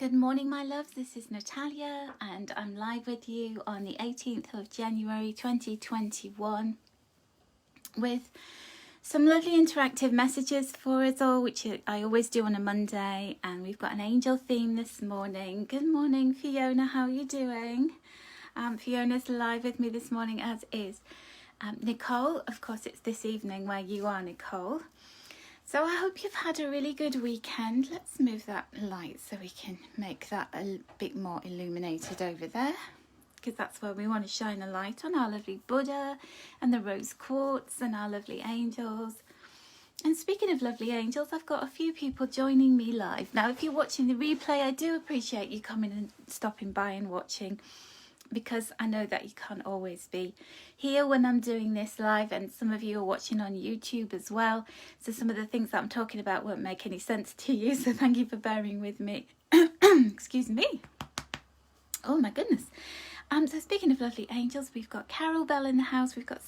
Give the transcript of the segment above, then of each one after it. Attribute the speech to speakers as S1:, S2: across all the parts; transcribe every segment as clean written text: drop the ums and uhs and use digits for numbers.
S1: Good morning, my loves. This is Natalia, and I'm live with you on the 18th of January 2021 with some lovely interactive messages for us all, which I always do on a Monday. And we've got an angel theme this morning. Good morning, Fiona. How are you doing? Fiona's live with me this morning, as is Nicole. Of course, it's this evening where you are, Nicole. So I hope you've had a really good weekend. Let's move that light so we can make that a bit more illuminated over there, because that's where we want to shine a light on our lovely Buddha and the rose quartz and our lovely angels. And speaking of lovely angels, I've got a few people joining me live. Now, if you're watching the replay, I do appreciate you coming and stopping by and watching, because I know that you can't always be here when I'm doing this live, and some of you are watching on YouTube as well, so some of the things that I'm talking about won't make any sense to you, so thank you for bearing with me. Excuse me. Oh my goodness. So speaking of lovely angels, we've got Carol Bell in the house, we've got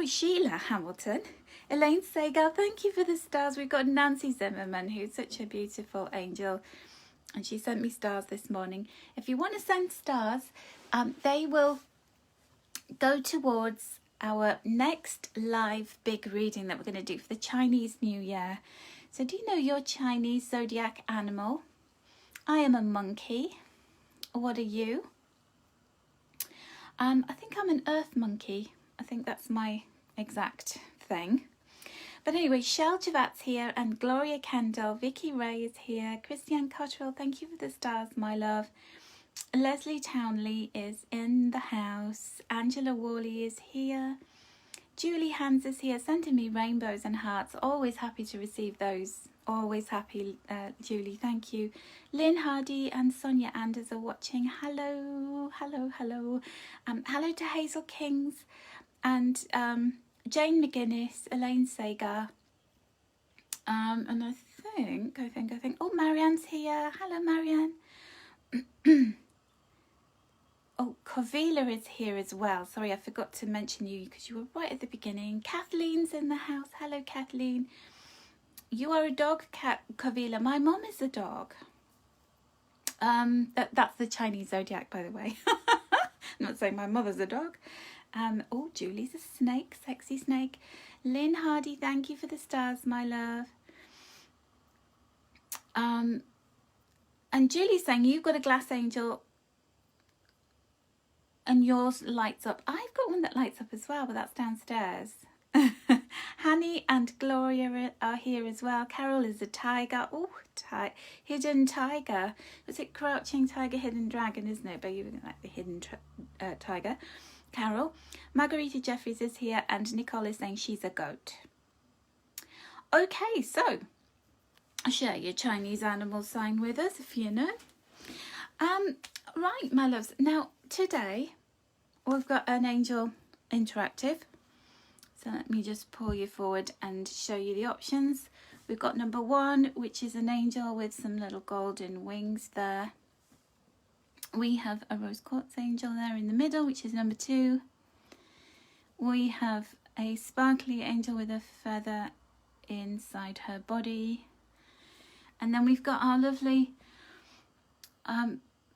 S1: Sheila Hamilton, Elaine Sagal, thank you for the stars. We've got Nancy Zimmerman, who's such a beautiful angel, and she sent me stars this morning. If you want to send stars, they will go towards our next live big reading that we're going to do for the Chinese New Year. So do you know your Chinese zodiac animal? I am a monkey. What are you? I think I'm an earth monkey. I think that's my exact thing. But anyway, Shell Javat's here, and Gloria Kendall, Vicky Ray is here, Christiane Cottrell, thank you for the stars, my love. Leslie Townley is in the house, Angela Worley is here, Julie Hans is here, sending me rainbows and hearts, always happy to receive those, always happy, Julie, thank you. Lynn Hardy and Sonia Anders are watching, hello, hello, hello. Hello to Hazel Kings, and Jane McGuinness, Elaine Sagar, and I think, oh, Marianne's here. Hello, Marianne. Oh, Kovila is here as well. Sorry, I forgot to mention you because you were right at the beginning. Kathleen's in the house. Hello, Kathleen. You are a dog, Kovila. My mom is a dog. That's the Chinese zodiac, by the way. I'm not saying my mother's a dog. Oh, Julie's a snake, sexy snake. Lynn Hardy, thank you for the stars, my love. And Julie's saying you've got a glass angel and yours lights up. I've got one that lights up as well, but that's downstairs. Hanny and Gloria are here as well. Carol is a tiger. Oh, hidden tiger. Was it crouching tiger, hidden dragon, isn't it? But you would like the hidden tiger. Carol. Margarita Jeffries is here, and Nicole is saying she's a goat. Okay, so share your Chinese animal sign with us if you know. Right, my loves. Now, today we've got an angel interactive. So let me just pull you forward and show you the options. We've got number 1, which is an angel with some little golden wings there. We have a rose quartz angel there in the middle, which is number 2. We have a sparkly angel with a feather inside her body. And then we've got our lovely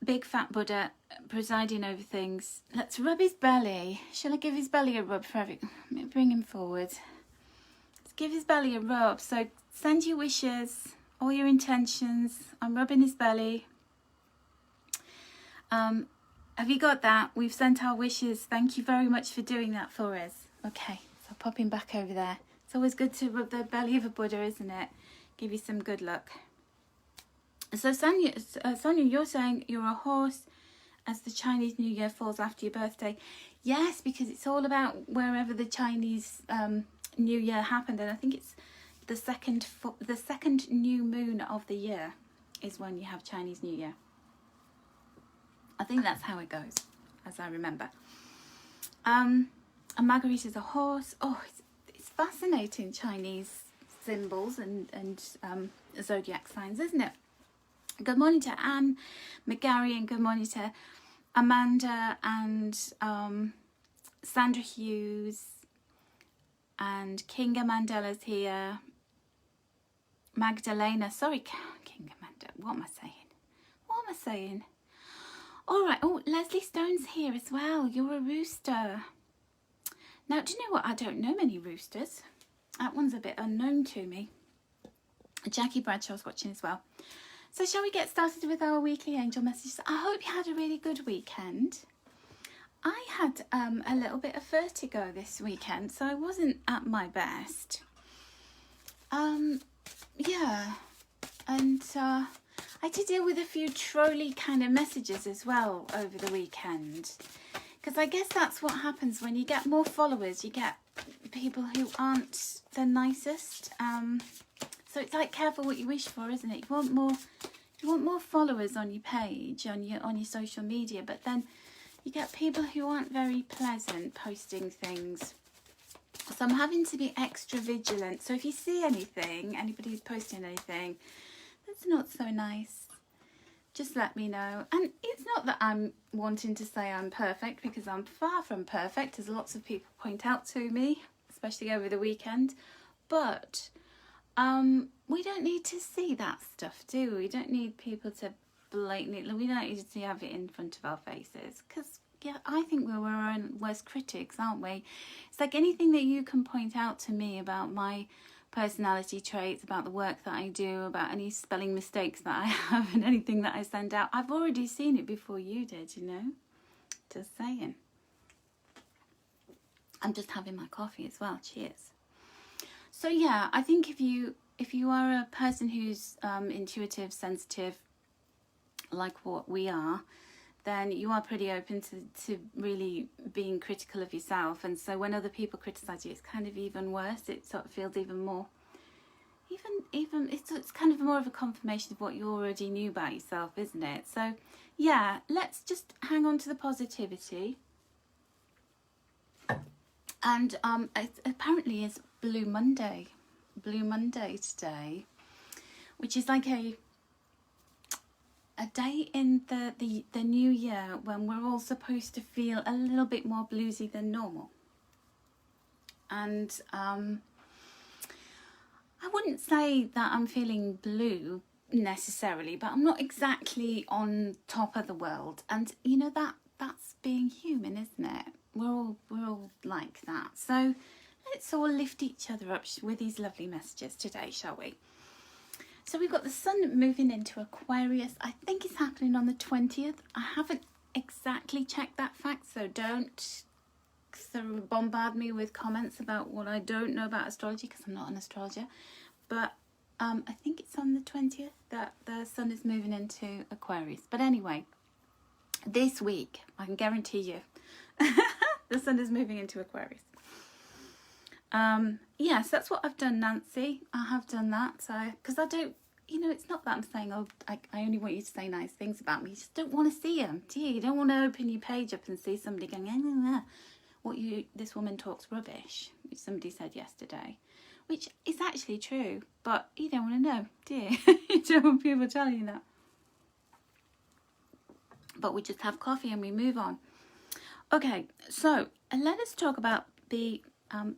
S1: big fat Buddha presiding over things. Let's rub his belly. Shall I give his belly a rub for every... Let me bring him forward. Let's give his belly a rub. So send your wishes, all your intentions. I'm rubbing his belly. Have you got that? We've sent our wishes. Thank you very much for doing that for us. Okay, so I'll pop him back over there. It's always good to rub the belly of a Buddha, isn't it? Give you some good luck. So Sonia, you're saying you're a horse as the Chinese New Year falls after your birthday. Yes, because it's all about wherever the Chinese New Year happened, and I think it's the second new moon of the year is when you have Chinese New Year. I think that's how it goes, as I remember. And Marguerite's a horse. Oh, it's fascinating, Chinese symbols and zodiac signs, isn't it? Good morning to Anne McGarry, and good morning to Amanda and Sandra Hughes, and Kinga Mandela's here. Magdalena, sorry, Kinga Mandela, what am I saying? am I saying? All right. Oh, Leslie Stone's here as well. You're a rooster. Now, do you know what? I don't know many roosters. That one's a bit unknown to me. Jackie Bradshaw's watching as well. So shall we get started with our weekly angel messages? I hope you had a really good weekend. I had a little bit of vertigo this weekend, so I wasn't at my best. Yeah, and I had to deal with a few trolley kind of messages as well over the weekend. Because I guess that's what happens when you get more followers. You get people who aren't the nicest. So it's like careful what you wish for, isn't it? You want more followers on your page, on your social media, but then you get people who aren't very pleasant posting things. So I'm having to be extra vigilant. So if you see anything, anybody who's posting anything that's not so nice, just let me know. And it's not that I'm wanting to say I'm perfect, because I'm far from perfect, as lots of people point out to me, especially over the weekend. But we don't need to see that stuff, do we? We don't need people to blatantly, we don't need to have it in front of our faces, because yeah, I think we're our own worst critics, aren't we? It's like anything that you can point out to me about my personality traits, about the work that I do, about any spelling mistakes that I have and anything that I send out, I've already seen it before you did, you know? Just saying. I'm just having my coffee as well. Cheers. So yeah, I think if you are a person who's intuitive, sensitive, like what we are, then you are pretty open to really being critical of yourself. And so when other people criticize you, it's kind of even worse. It sort of feels even more, even it's kind of more of a confirmation of what you already knew about yourself, isn't it? So yeah, let's just hang on to the positivity. And it apparently is Blue Monday today, which is like a day in the new year when we're all supposed to feel a little bit more bluesy than normal. And I wouldn't say that I'm feeling blue necessarily, but I'm not exactly on top of the world. And you know, that's being human, isn't it? We're all like that. So let's all lift each other up with these lovely messages today, shall we? So we've got the sun moving into Aquarius. I think it's happening on the 20th. I haven't exactly checked that fact, so don't bombard me with comments about what I don't know about astrology, because I'm not an astrologer. But I think it's on the 20th that the sun is moving into Aquarius. But anyway, this week, I can guarantee you, the sun is moving into Aquarius. Yes, that's what I've done, Nancy. I have done that. So, because I don't, you know, it's not that I'm saying, oh, I only want you to say nice things about me. You just don't want to see them, do you? You don't want to open your page up and see somebody going, this woman talks rubbish, which somebody said yesterday, which is actually true, but you don't want to know, do you? You don't want people telling you that. But we just have coffee and we move on. Okay, so let us talk about the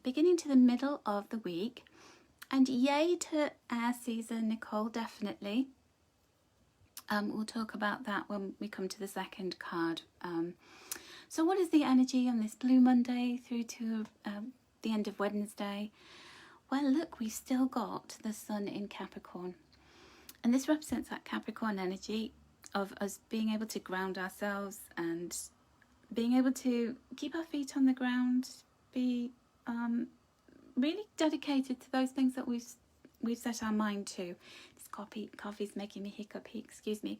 S1: beginning to the middle of the week. And yay to air season, Nicole, definitely. We'll talk about that when we come to the second card. So what is the energy on this Blue Monday through to the end of Wednesday? Well, look, we've still got the sun in Capricorn. And this represents that Capricorn energy of us being able to ground ourselves and being able to keep our feet on the ground, be really dedicated to those things that we've set our mind to. This coffee's making me hiccup, excuse me.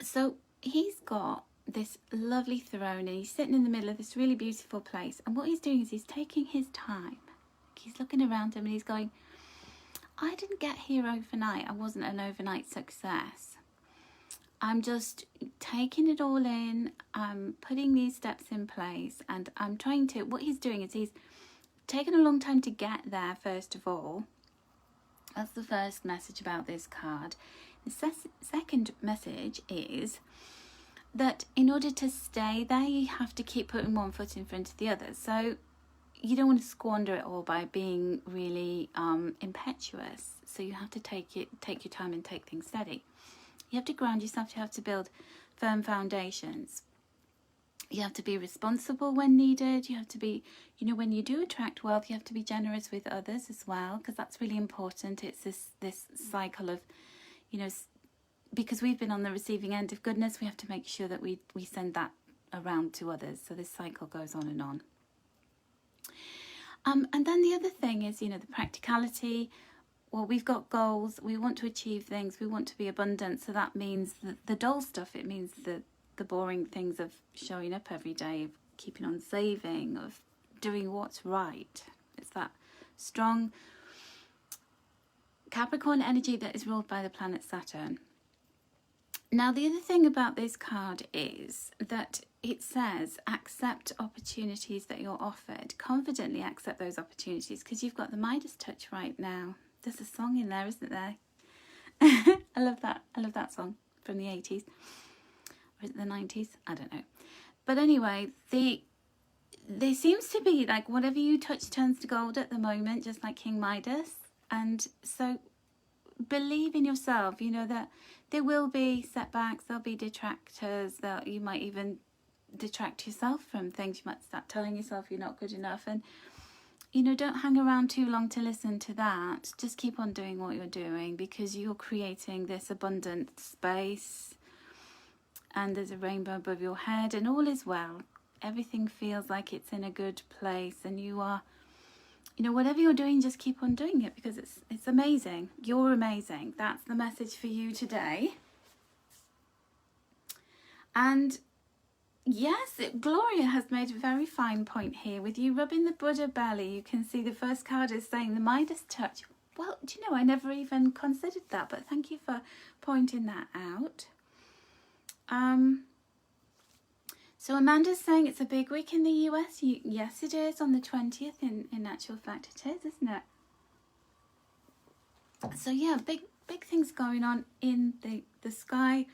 S1: So he's got this lovely throne and he's sitting in the middle of this really beautiful place, and what he's doing is he's taking his time. He's looking around him and he's going, I didn't get here overnight. I wasn't an overnight success. I'm just taking it all in. I'm putting these steps in place, and I'm trying to, what he's doing is he's taken a long time to get there, first of all. That's the first message about this card. The second message is that in order to stay there, you have to keep putting one foot in front of the other. So you don't want to squander it all by being really impetuous. So you have to take your time and take things steady. You have to ground yourself. You have to build firm foundations. You have to be responsible when needed. You have to be, when you do attract wealth, you have to be generous with others as well, because that's really important. It's this cycle of, because we've been on the receiving end of goodness, we have to make sure that we send that around to others. So this cycle goes on and on. And then the other thing is, the practicality. Well, we've got goals. We want to achieve things. We want to be abundant. So that means the dull stuff. It means the boring things of showing up every day, of keeping on saving, of doing what's right. It's that strong Capricorn energy that is ruled by the planet Saturn. Now, the other thing about this card is that it says accept opportunities that you're offered. Confidently accept those opportunities, because you've got the Midas touch right now. There's a song in there, isn't there? I love that. I love that song from the 80s. Or is it the 90s? I don't know. But anyway, there seems to be like whatever you touch turns to gold at the moment, just like King Midas. And so believe in yourself, that there will be setbacks, there'll be detractors, that you might even detract yourself from things. You might start telling yourself you're not good enough, and don't hang around too long to listen to that. Just keep on doing what you're doing, because you're creating this abundant space, and there's a rainbow above your head, and all is well. Everything feels like it's in a good place, and you are, whatever you're doing, just keep on doing it, because it's amazing. You're amazing. That's the message for you today. And yes, Gloria has made a very fine point here. With you rubbing the Buddha belly, you can see the first card is saying the Midas touch. Well, do you know, I never even considered that, but thank you for pointing that out. So Amanda's saying it's a big week in the US. Yes, it is, on the 20th. In actual fact, it is, isn't it? So yeah, big things going on in the sky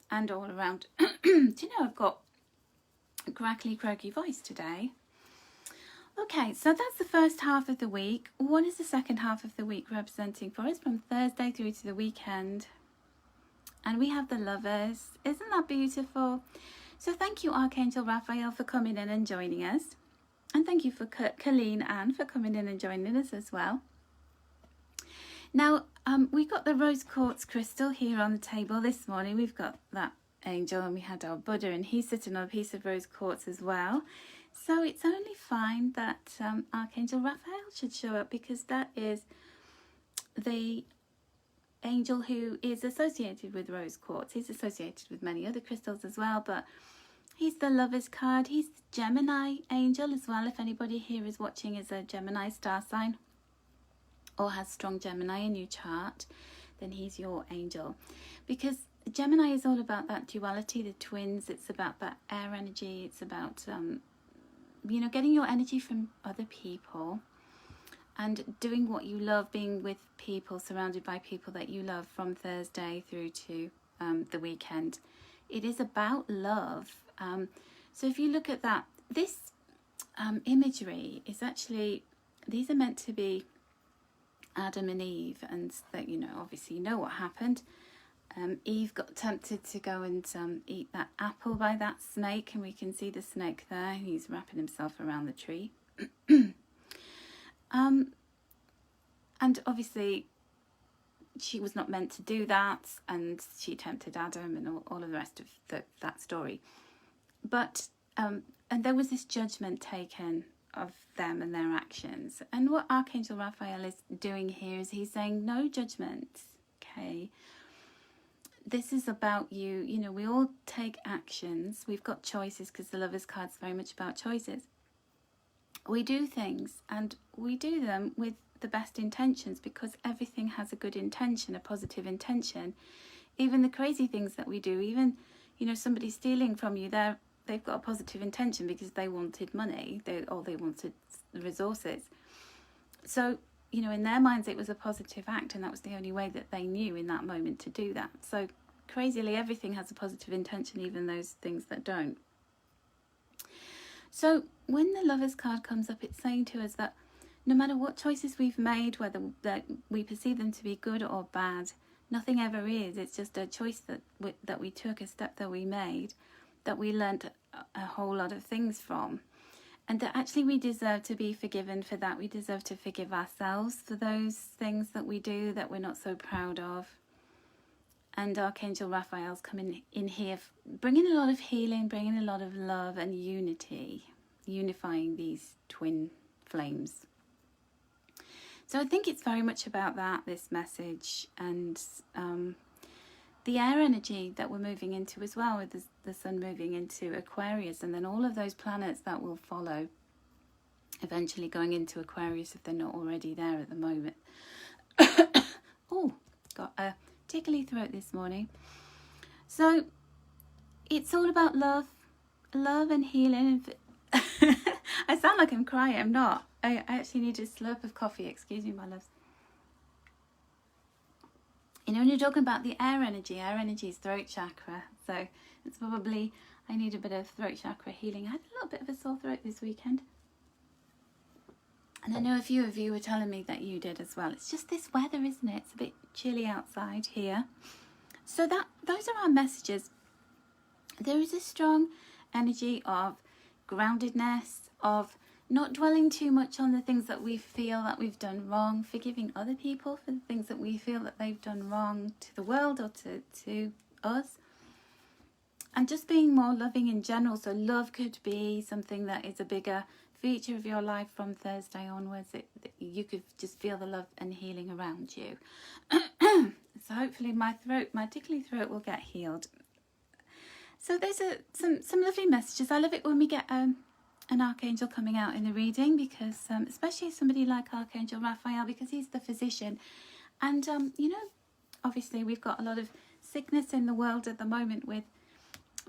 S1: and all around. Do you know, I've got a crackly, croaky voice today. Okay, so that's the first half of the week. What is the second half of the week representing for us, from Thursday through to the weekend? And we have the Lovers. Isn't that beautiful? So thank you, Archangel Raphael, for coming in and joining us. And thank you for Colleen Ann for coming in and joining us as well. Now, we got the rose quartz crystal here on the table this morning. We've got that angel, and we had our Buddha, and he's sitting on a piece of rose quartz as well. So it's only fine that Archangel Raphael should show up, because that is the angel who is associated with rose quartz. He's associated with many other crystals as well, but he's the Lover's card. He's the Gemini angel as well. If anybody here is watching is a Gemini star sign or has strong Gemini in your chart, then he's your angel, because Gemini is all about that duality, the twins. It's about that air energy. It's about getting your energy from other people and doing what you love, being with people, surrounded by people that you love, from Thursday through to the weekend. It is about love. So if you look at that, this imagery is actually, these are meant to be Adam and Eve, and that, obviously what happened. Eve got tempted to go and eat that apple by that snake, and we can see the snake there. He's wrapping himself around the tree. And obviously she was not meant to do that, and she tempted Adam, and all of the rest of that story. But and there was this judgment taken of them and their actions. And what Archangel Raphael is doing here is he's saying no judgment. Okay, this is about you. We all take actions. We've got choices, because the Lover's card's very much about choices. We do things, and we do them with the best intentions, because everything has a good intention, a positive intention. Even the crazy things that we do, even somebody stealing from you, they've got a positive intention, because they wanted money, they wanted resources. So in their minds it was a positive act, and that was the only way that they knew in that moment to do that. So crazily, everything has a positive intention, even those things that don't. So when the Lover's card comes up, it's saying to us that no matter what choices we've made, whether that we perceive them to be good or bad, Nothing ever is. It's just a choice that we took, a step that we made, that we learned a whole lot of things from. And that actually we deserve to be forgiven for that. We deserve to forgive ourselves for those things that we do that we're not so proud of. And Archangel Raphael's coming in here, bringing a lot of healing, bringing a lot of love and unity, unifying these twin flames. So I think it's very much about that, this message, and the air energy that we're moving into as well, with the sun moving into Aquarius, and then all of those planets that will follow, eventually going into Aquarius if they're not already there at the moment. Oh, got a tickly throat this morning. So it's all about love and healing. I sound like I'm crying. I'm not. I actually need a slurp of coffee. Excuse me, my loves. You know, when you're talking about the air energy is throat chakra. So it's probably, I need a bit of throat chakra healing. I had a little bit of a sore throat this weekend. And I know a few of you were telling me that you did as well. It's just this weather, isn't it? It's a bit chilly outside here. So those are our messages. There is a strong energy of groundedness, of not dwelling too much on the things that we feel that we've done wrong, forgiving other people for the things that we feel that they've done wrong to the world or to us, and just being more loving in general. So love could be something that is a bigger feature of your life from Thursday onwards. You could just feel the love and healing around you. So hopefully my tickly throat will get healed. So there's some lovely messages. I love it when we get an archangel coming out in the reading, because especially somebody like Archangel Raphael, because he's the physician. And you know, obviously we've got a lot of sickness in the world at the moment with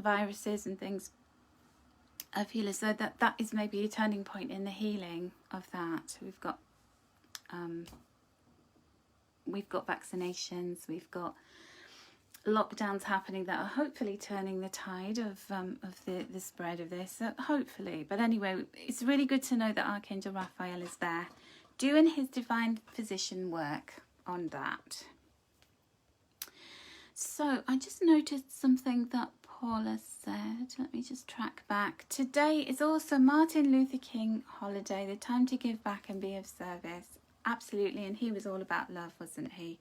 S1: viruses and things. I feel as though that is maybe a turning point in the healing of that. We've got vaccinations, we've got lockdowns happening that are hopefully turning the tide of the spread of this, hopefully. But anyway, it's really good to know that Archangel Raphael is there doing his divine physician work on that. So I just noticed something that Paula said. Let me just track back. Today is also Martin Luther King holiday, the time to give back and be of service. Absolutely, and he was all about love, wasn't he?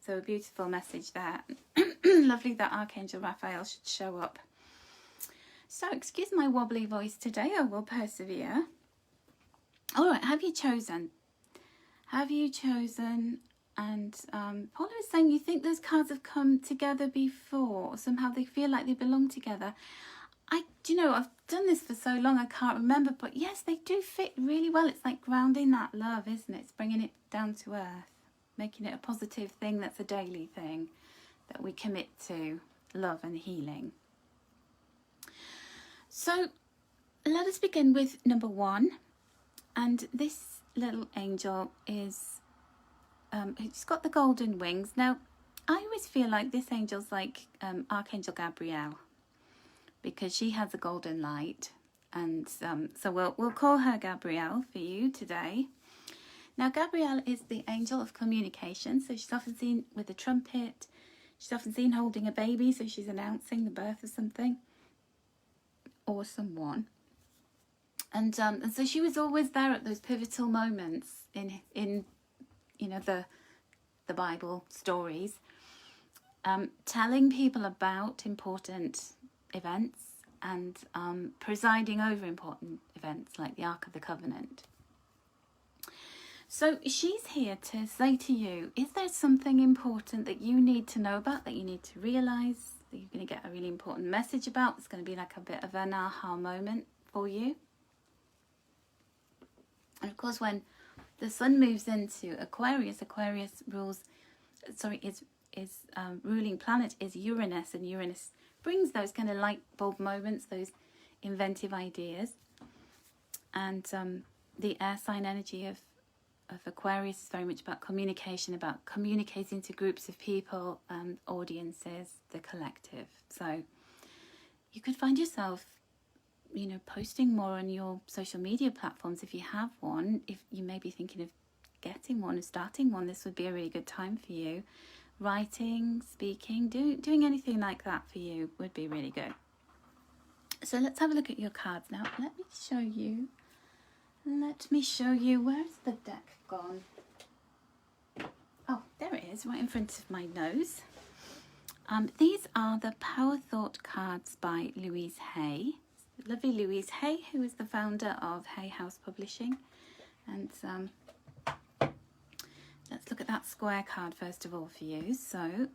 S1: So a beautiful message there. Lovely that Archangel Raphael should show up. So excuse my wobbly voice today, I will persevere. All right, have you chosen? And Paula is saying you think those cards have come together before, or somehow they feel like they belong together. I've done this for so long I can't remember, but yes, they do fit really well. It's like grounding that love, isn't it? It's bringing it down to earth, making it a positive thing that's a daily thing that we commit to, love and healing. So let us begin with number 1. And this little angel is, it's got the golden wings. Now, I always feel like this angel's like Archangel Gabrielle, because she has a golden light. And so we'll call her Gabrielle for you today. Now, Gabrielle is the angel of communication. So she's often seen with a trumpet. She's often seen holding a baby. So she's announcing the birth of something or someone. And so she was always there at those pivotal moments in the Bible stories, telling people about important events and presiding over important events like the Ark of the Covenant. So she's here to say to you, is there something important that you need to know about, that you need to realise, that you're going to get a really important message about? It's going to be like a bit of an aha moment for you. And of course, when the sun moves into Aquarius, ruling planet is Uranus, and Uranus brings those kind of light bulb moments, those inventive ideas. And the air sign energy of Aquarius is very much about communication, about communicating to groups of people, audiences, the collective. So you could find yourself, posting more on your social media platforms if you have one. If you may be thinking of getting one or starting one, this would be a really good time for you. writing, speaking, doing anything like that for you would be really good. So let's have a look at your cards now. Let me show you. Where's the deck gone? Oh, there it is, right in front of my nose. These are the Power Thought cards by Louise Hay. Lovely Louise Hay, who is the founder of Hay House Publishing. And let's look at that square card first of all for you. So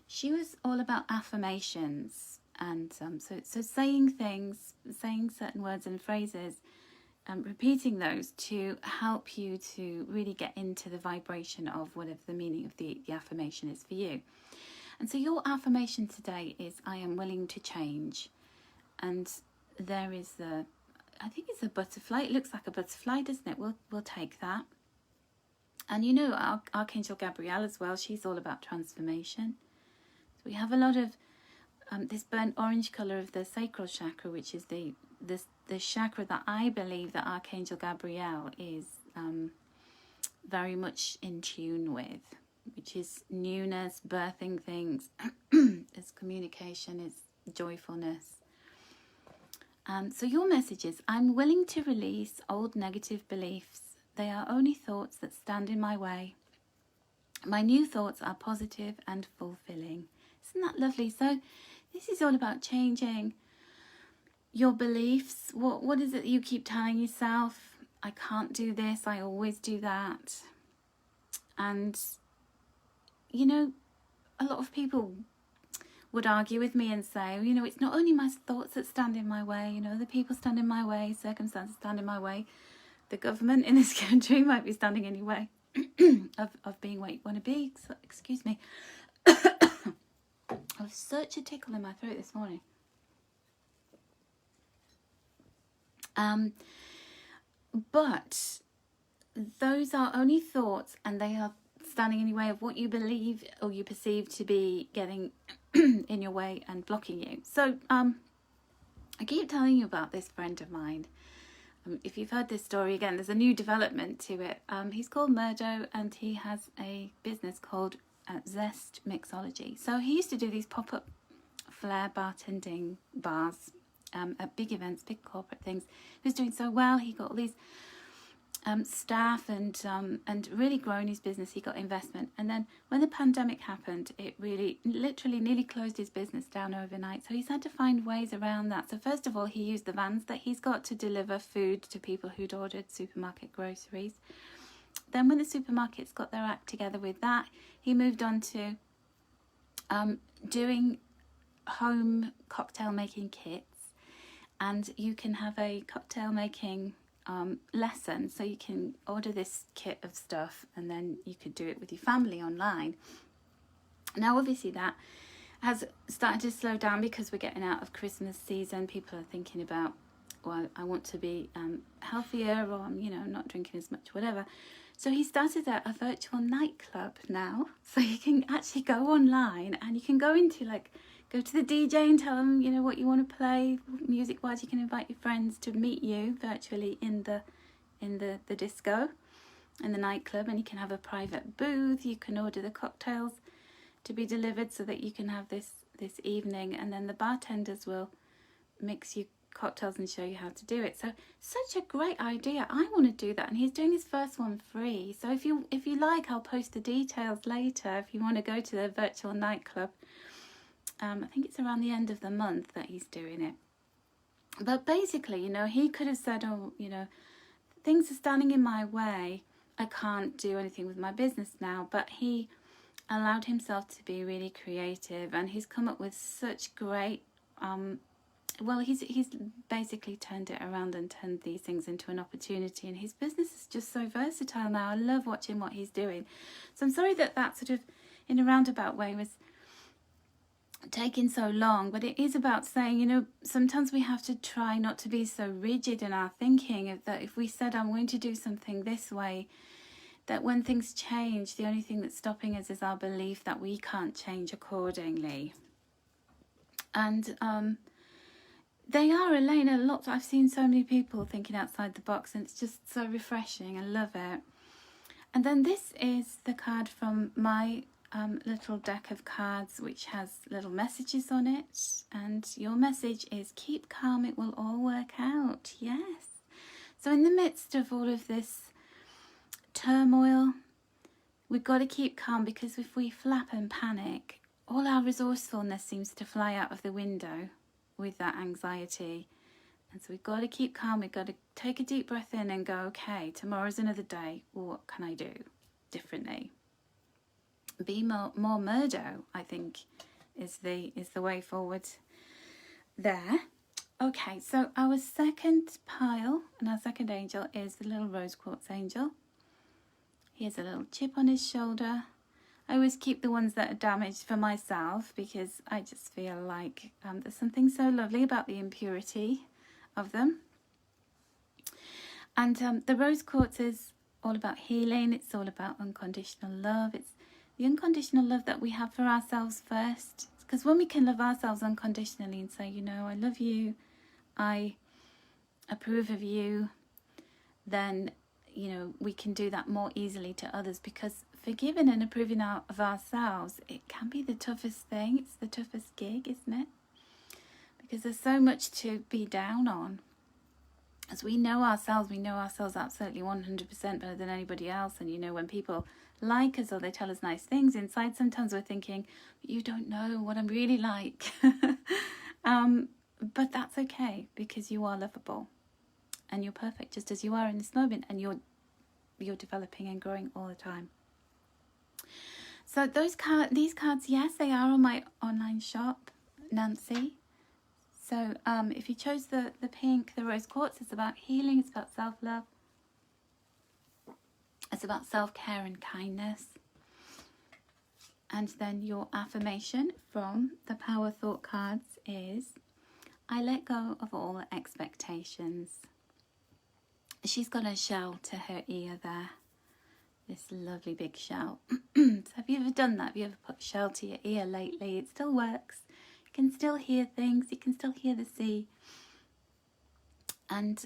S1: she was all about affirmations, and so saying things, saying certain words and phrases, repeating those to help you to really get into the vibration of whatever the meaning of the affirmation is for you. And so your affirmation today is, I am willing to change. And there is I think it's a butterfly. It looks like a butterfly, doesn't it? We'll take that. And you know, Archangel Gabrielle as well, she's all about transformation. So we have a lot of this burnt orange colour of the sacral chakra, which is the chakra that I believe that Archangel Gabrielle is very much in tune with, which is newness, birthing things, it's communication, it's joyfulness. So your message is, I'm willing to release old negative beliefs. They are only thoughts that stand in my way. My new thoughts are positive and fulfilling. Isn't that lovely? So this is all about changing your beliefs. What is it that you keep telling yourself? I can't do this, I always do that. And you know, a lot of people would argue with me and say, you know, it's not only my thoughts that stand in my way, you know, the people stand in my way, circumstances stand in my way, the government in this country might be standing in your way of being what you want to be. So, excuse me. I was such a tickle in my throat this morning. But those are only thoughts, and they are standing in your way of what you believe or you perceive to be getting in your way and blocking you. So I keep telling you about this friend of mine. If you've heard this story, again, there's a new development to it. He's called Murdo, and he has a business called Zest Mixology. So he used to do these pop-up flair bartending bars at big events, big corporate things. He was doing so well. He got all these staff and really grown his business. He got investment, and then when the pandemic happened, it really literally nearly closed his business down overnight. So he's had to find ways around that. So first of all, he used the vans that he's got to deliver food to people who'd ordered supermarket groceries. Then when the supermarkets got their act together with that, he moved on to doing home cocktail making kits. And you can have a cocktail making lesson, so you can order this kit of stuff and then you could do it with your family online. Now obviously that has started to slow down because we're getting out of Christmas season. People are thinking about, well, I want to be healthier, or I'm, you know, not drinking as much, whatever. So he started a virtual nightclub now, so you can actually go online and you can go to the DJ and tell them, you know, what you want to play music wise. You can invite your friends to meet you virtually in the disco, in the nightclub, and you can have a private booth. You can order the cocktails to be delivered so that you can have this evening, and then the bartenders will mix you cocktails and show you how to do it. So such a great idea. I want to do that, and he's doing his first one free. So if you like, I'll post the details later if you want to go to the virtual nightclub. I think it's around the end of the month that he's doing it. But basically, you know, he could have said, oh, you know, things are standing in my way, I can't do anything with my business now. But he allowed himself to be really creative, and he's come up with such great he's basically turned it around and turned these things into an opportunity, and his business is just so versatile now. I love watching what he's doing. So I'm sorry that sort of in a roundabout way was taking so long, but it is about saying, you know, sometimes we have to try not to be so rigid in our thinking, that if we said I'm going to do something this way, that when things change, the only thing that's stopping us is our belief that we can't change accordingly. And they are, Elaine, a lot. I've seen so many people thinking outside the box, and it's just so refreshing. I love it. And then this is the card from my little deck of cards, which has little messages on it. And your message is keep calm, it will all work out. Yes. So in the midst of all of this turmoil, we've got to keep calm, because if we flap and panic, all our resourcefulness seems to fly out of the window with that anxiety. And so we've got to keep calm. We've got to take a deep breath in and go, okay, tomorrow's another day. What can I do differently? Be more Murdo, I think, is the way forward there. Okay, so our second pile and our second angel is the little rose quartz angel. He has a little chip on his shoulder. I always keep the ones that are damaged for myself, because I just feel like there's something so lovely about the impurity of them. And the rose quartz is all about healing. It's all about unconditional love. It's the unconditional love that we have for ourselves first. Because when we can love ourselves unconditionally and say, you know, I love you, I approve of you, then, you know, we can do that more easily to others. Because forgiving and approving of ourselves, it can be the toughest thing. It's the toughest gig, isn't it? Because there's so much to be down on. As we know ourselves absolutely 100% better than anybody else. And, you know, when people like us or they tell us nice things, inside sometimes we're thinking, you don't know what I'm really like. But that's okay, because you are lovable and you're perfect just as you are in this moment, and you're developing and growing all the time. So these cards, yes, they are on my online shop, Nancy. So if you chose the pink, the rose quartz, it's about healing, it's about self-love. It's about self-care and kindness. And then your affirmation from the Power Thought cards is, I let go of all expectations. She's got a shell to her ear there. This lovely big shell. So have you ever done that? Have you ever put a shell to your ear lately? It still works. You can still hear things. You can still hear the sea. And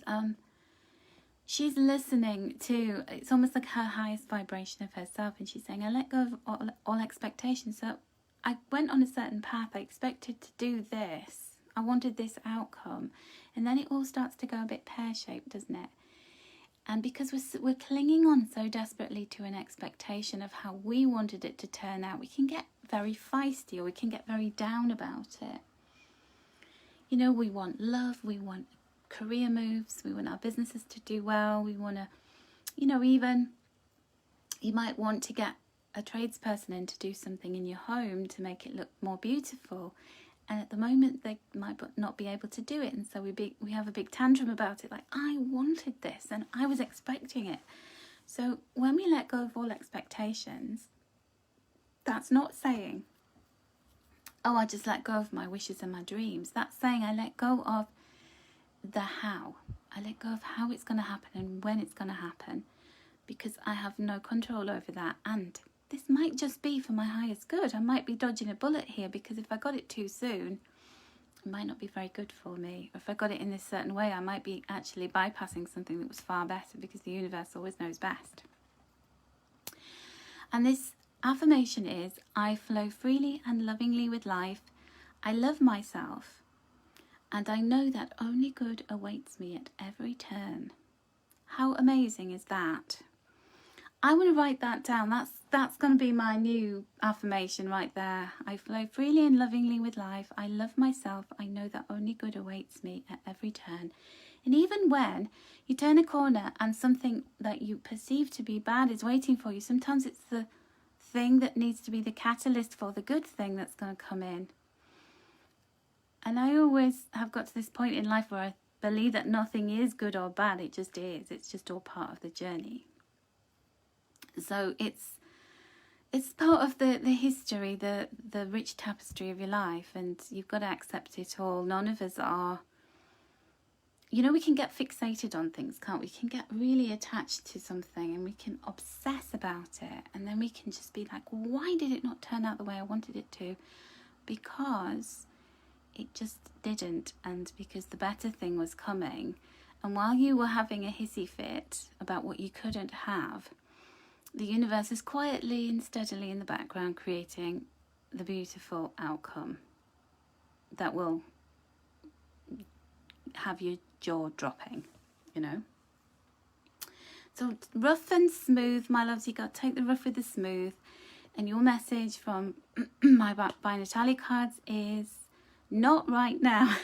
S1: she's listening to, it's almost like her highest vibration of herself. And she's saying, I let go of all expectations. So I went on a certain path. I expected to do this. I wanted this outcome. And then it all starts to go a bit pear-shaped, doesn't it? And because we're clinging on so desperately to an expectation of how we wanted it to turn out, we can get very feisty, or we can get very down about it. You know, we want love, we want career moves, we want our businesses to do well, we want to, you know, even you might want to get a tradesperson in to do something in your home to make it look more beautiful. And at the moment, they might not be able to do it. And so we have a big tantrum about it. Like, I wanted this and I was expecting it. So when we let go of all expectations, that's not saying, oh, I just let go of my wishes and my dreams. That's saying I let go of the how. I let go of how it's going to happen and when it's going to happen. Because I have no control over that. And this might just be for my highest good. I might be dodging a bullet here, because if I got it too soon, it might not be very good for me. Or if I got it in this certain way, I might be actually bypassing something that was far better, because the universe always knows best. And this affirmation is, I flow freely and lovingly with life. I love myself. And I know that only good awaits me at every turn. How amazing is that? I want to write that down. That's going to be my new affirmation right there. I flow freely and lovingly with life. I love myself. I know that only good awaits me at every turn. And even when you turn a corner and something that you perceive to be bad is waiting for you, sometimes it's the thing that needs to be the catalyst for the good thing that's going to come in. And I always have got to this point in life where I believe that nothing is good or bad. It just is. It's just all part of the journey. So it's part of the history, the rich tapestry of your life, and you've got to accept it all. None of us are, you know, we can get fixated on things, can't we? We can get really attached to something and we can obsess about it, and then we can just be like, why did it not turn out the way I wanted it to? Because it just didn't, and because the better thing was coming. And while you were having a hissy fit about what you couldn't have, The universe is quietly and steadily in the background creating the beautiful outcome that will have your jaw dropping, you know. So rough and smooth, my loves, you got to take the rough with the smooth. And your message from my by Natalie cards is not right now.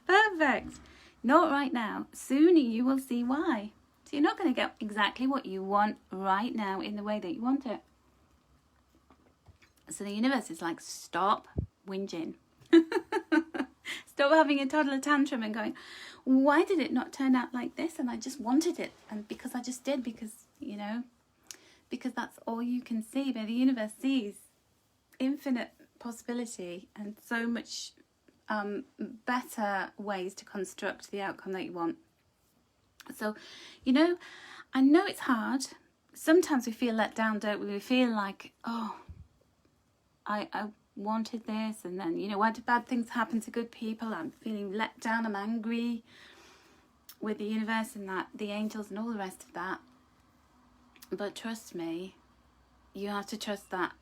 S1: Perfect. Not right now. Soon you will see why. So you're not going to get exactly what you want right now in the way that you want it. So the universe is like, stop whinging. Stop having a toddler tantrum and going, why did it not turn out like this? And I just wanted it. And because I just did, because, you know, because that's all you can see. But the universe sees infinite possibility and so much better ways to construct the outcome that you want. So, you know, I know it's hard. Sometimes we feel let down, don't we? We feel like, oh, I wanted this, and then, you know, why do bad things happen to good people? I'm feeling let down, I'm angry with the universe and that, the angels and all the rest of that. But trust me, you have to trust that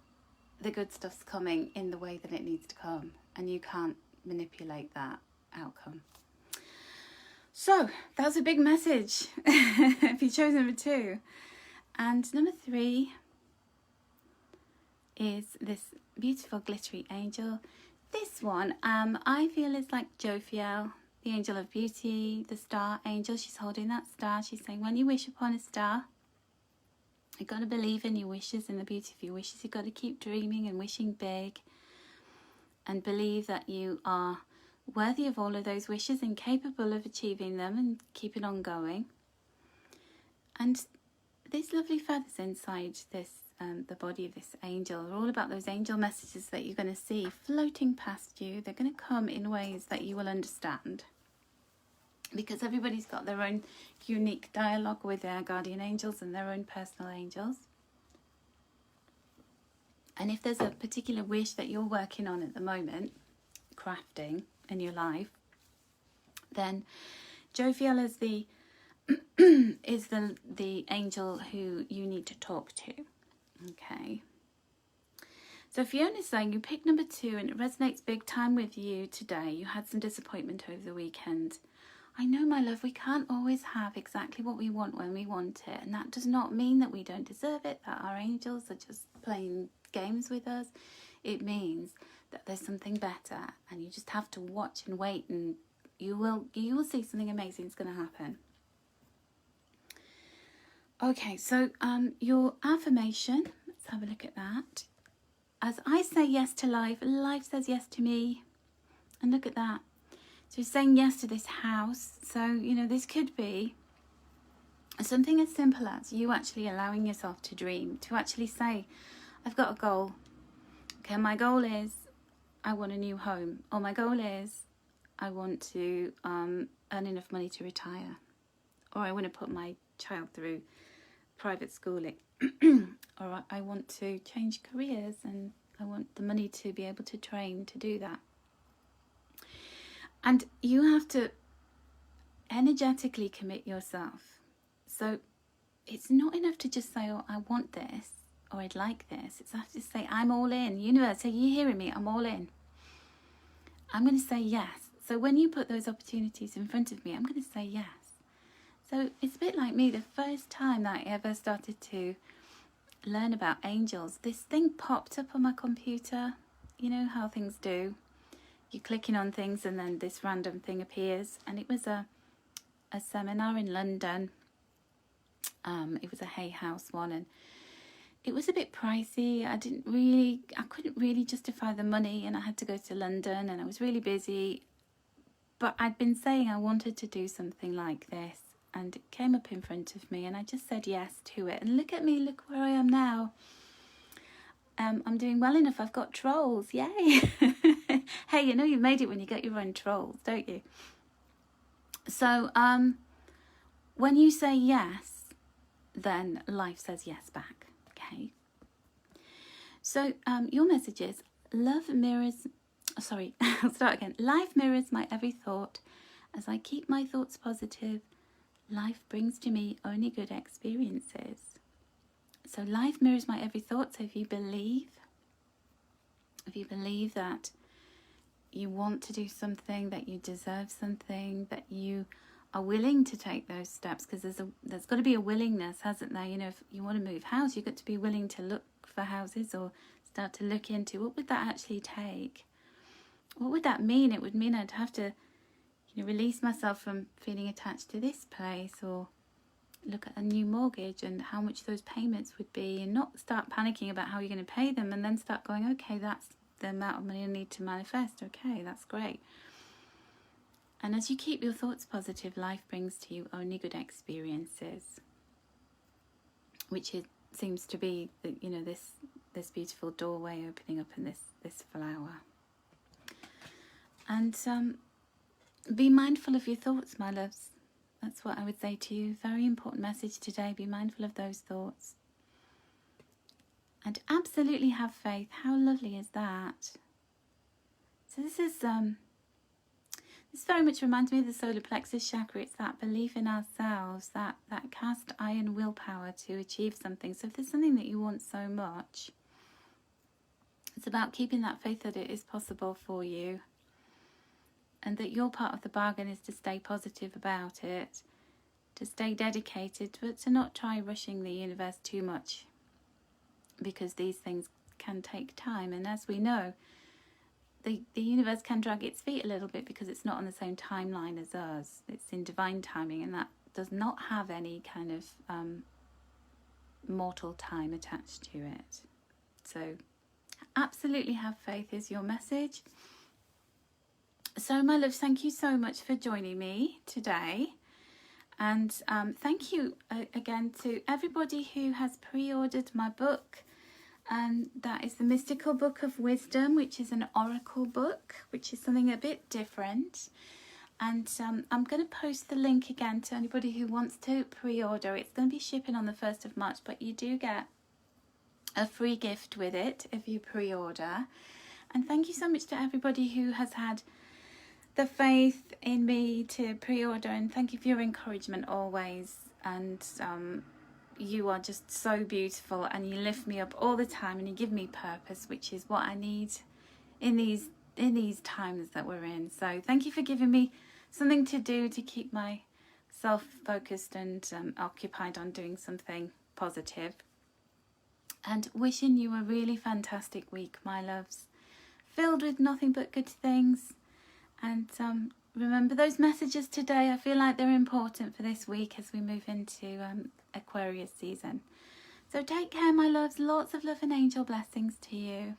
S1: the good stuff's coming in the way that it needs to come, and you can't manipulate that outcome. So that's a big message if you chose number 2. And number 3 is this beautiful glittery angel. This one I feel is like Jophiel, the angel of beauty, the star angel. She's holding that star. She's saying, when you wish upon a star, you've got to believe in your wishes and the beauty of your wishes. You've got to keep dreaming and wishing big and believe that you are worthy of all of those wishes and capable of achieving them and keeping on going. And these lovely feathers inside this, the body of this angel, are all about those angel messages that you're going to see floating past you. They're going to come in ways that you will understand, because everybody's got their own unique dialogue with their guardian angels and their own personal angels. And if there's a particular wish that you're working on at the moment, crafting in your life, then Jophiel is the is the angel who you need to talk to. Okay. So Fiona's saying you picked number 2 and it resonates big time with you today. You had some disappointment over the weekend. I know, my love, we can't always have exactly what we want when we want it. And that does not mean that we don't deserve it, that our angels are just playing games with us. It means that there's something better, and you just have to watch and wait, and you will see something amazing is going to happen. Okay, so your affirmation, let's have a look at that. As I say yes to life, life says yes to me. And look at that. So saying yes to this house. So, you know, this could be something as simple as you actually allowing yourself to dream, to actually say, I've got a goal. Okay, my goal is I want a new home. Or my goal is I want to earn enough money to retire. Or I want to put my child through private schooling. Or I want to change careers and I want the money to be able to train to do that. And you have to energetically commit yourself. So it's not enough to just say, oh, I want this, or I'd like this. It's have to say, I'm all in. Universe, are you hearing me? I'm all in. I'm going to say yes. So when you put those opportunities in front of me, I'm going to say yes. So it's a bit like me. The first time that I ever started to learn about angels, this thing popped up on my computer. You know how things do. You're clicking on things and then this random thing appears. And it was a seminar in London. It was a Hay House one, and it was a bit pricey. I couldn't really justify the money, and I had to go to London and I was really busy. But I'd been saying I wanted to do something like this, and it came up in front of me and I just said yes to it. And look at me, look where I am now. I'm doing well enough. I've got trolls, yay. Hey, you know you made it when you get your own trolls, don't you? So when you say yes, then life says yes back, okay? So your message is, I'll start again. Life mirrors my every thought. As I keep my thoughts positive, life brings to me only good experiences. So life mirrors my every thought. So if you believe that you want to do something, that you deserve something, that you are willing to take those steps, because there's got to be a willingness, hasn't there? You know, if you want to move house, you've got to be willing to look for houses or start to look into what would that actually take. What would that mean? It would mean I'd have to, you know, release myself from feeling attached to this place, or look at a new mortgage and how much those payments would be, and not start panicking about how you're going to pay them, and then start going, okay, that's the amount of money I need to manifest. Okay, that's great. And as you keep your thoughts positive, life brings to you only good experiences, which seems to be the, you know, this beautiful doorway opening up in this flower. And be mindful of your thoughts, my loves. That's what I would say to you. Very important message today. Be mindful of those thoughts. And absolutely have faith. How lovely is that? So this very much reminds me of the solar plexus chakra. It's that belief in ourselves, that cast iron willpower to achieve something. So if there's something that you want so much, it's about keeping that faith that it is possible for you, and that your part of the bargain is to stay positive about it, to stay dedicated, but to not try rushing the universe too much, because these things can take time. And as we know, the universe can drag its feet a little bit because it's not on the same timeline as us. It's in divine timing, and that does not have any kind of mortal time attached to it. So absolutely have faith is your message. So my loves, thank you so much for joining me today. And thank you again to everybody who has pre-ordered my book. And that is the Mystical Book of Wisdom, which is an oracle book, which is something a bit different. And I'm going to post the link again to anybody who wants to pre-order. It's going to be shipping on the 1st of March, but you do get a free gift with it if you pre-order. And thank you so much to everybody who has had the faith in me to pre-order, and thank you for your encouragement always. And you are just so beautiful, and you lift me up all the time, and you give me purpose, which is what I need in these times that we're in. So thank you for giving me something to do to keep myself focused and occupied on doing something positive. And wishing you a really fantastic week, my loves, filled with nothing but good things. And remember those messages today. I feel like they're important for this week as we move into Aquarius season. So take care, my loves. Lots of love and angel blessings to you.